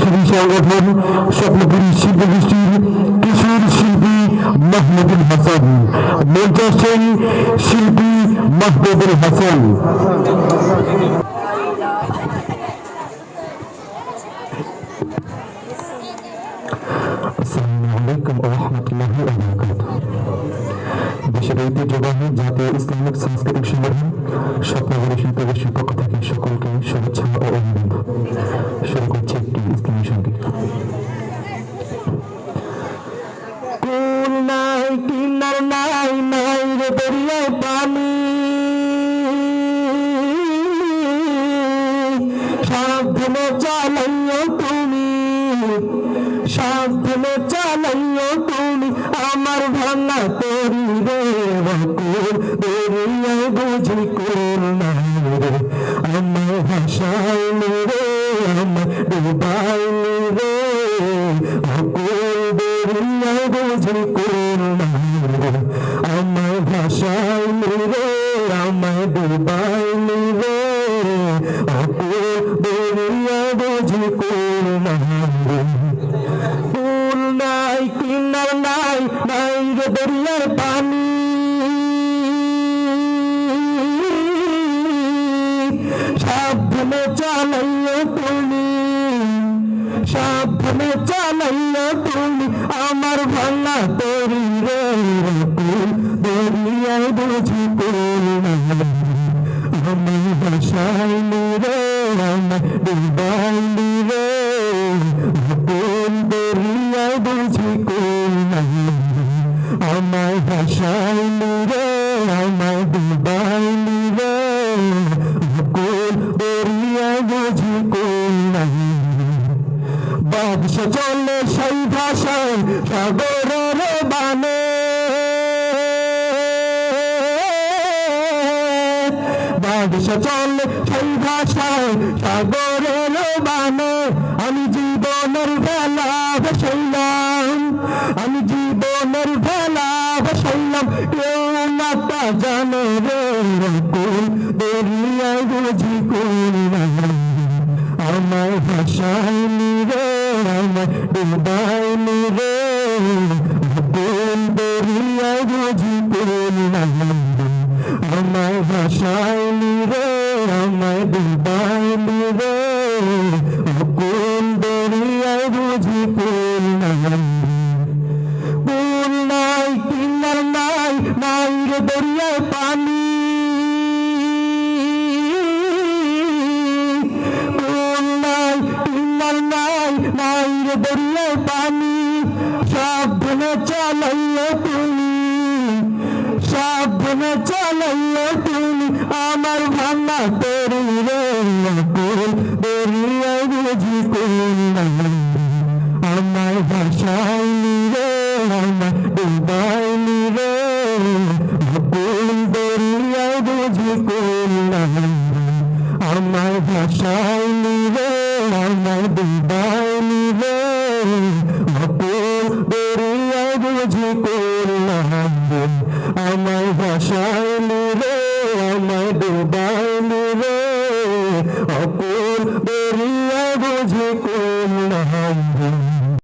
স্বয়ংসেবী সংগঠন স্বপ্নপুরী শিল্পগোষ্ঠীর কিশোর শিল্পী মাহমুদুল হাসান। মঞ্চে আসছেন শিল্পী মাহমুদুল হাসান। আসসালামু আলাইকুম ওয়া রাহমাতুল্লাহি ওয়া বারাকাতুহু। দেশের ঐতিহ্যবাহী জাতীয় ইসলামিক সাংস্কৃতিক সংগঠন স্বপ্নপুরী শিল্পগোষ্ঠীর পক্ষ থেকে সকলকে শুভেচ্ছা ও অভিনন্দন। শুরু করছি একটি ইসলামী সঙ্গীত। কুল নাই কিনার নাই নাই রে দরিয়ায় পানি, সাবধানে চালাইও তুমি, সাবধানে চালাইও তুমি আমার ভাঙা তরি রে বকুল দরিয়ায় বুঝি কুল নাই রে, আমার ভাষাইনি রে আমার ডুবাইনি রে, বকুল দরিয়ায় বুঝি কুল নাই রে, আমার ভাষাইনি রে আমার ডুবাইনি রে, বকুল দরিয়ায় বুঝি কুল নাই রে। কুল নাই কিনার নাই নাই রে দরিয়ার পানি, সাবধানে চালাইও তুমি, সাবধানে চালাইও তুমি আমার ভাঙা তরি রে কুল দরিয়ায় বুঝি কুল নাই, আমার ভাষাইনি রে আমার ডুবাইনি রে, কুল দরিয়ায় বুঝি কুল নাই, আমার ভাষাইনি রে আমার ডুবাইনি রে, কুল দরিয়ায় বুঝি কুল নাই। বাদশা চলে সেই ভাষায় সাগরের বানে, বাদশা চলে সেই ভাষায় সাগরের বানে, আমি জীবনের ভেলা ভাসাইলাম, আমি জীবনের ভেলা ভাসাইলাম, কেউ না তা জানে রে কুল দরিয়ায় বুঝি কুল নাই, আমার ভাষাইনি রে আমার ডুবাইনি রে, কুল দরিয়ায় বুঝি কুল নাই, আমার ভাষাইনি রে আমার ডুবাইনি রে, কুল দরিয়ায় বুঝি কুল নাই। কুল নাই কিনার নাই নাই রে দরিয়ায় পানি, কুল নাই কিনার নাই নাই রে দরিয়ায় পানি, সাবধানে চালাইও তুমি, সাবধানে চালাইও তুমি আমার ভাঙা তরি রে কুল দরিয়ায় বুঝি কুল নাই, আমার ভাষাইনি রে আমার ডুবাইনি রে, কুল দরিয়ায় বুঝি কুল নাই, আমার ভাষাইনি রে আমার ডুবাইনি রে, কুল দরিয়ায় বুঝি কুল নাই, আমার ভাষাইনি রে আমার ডুবাইনি রে, কুল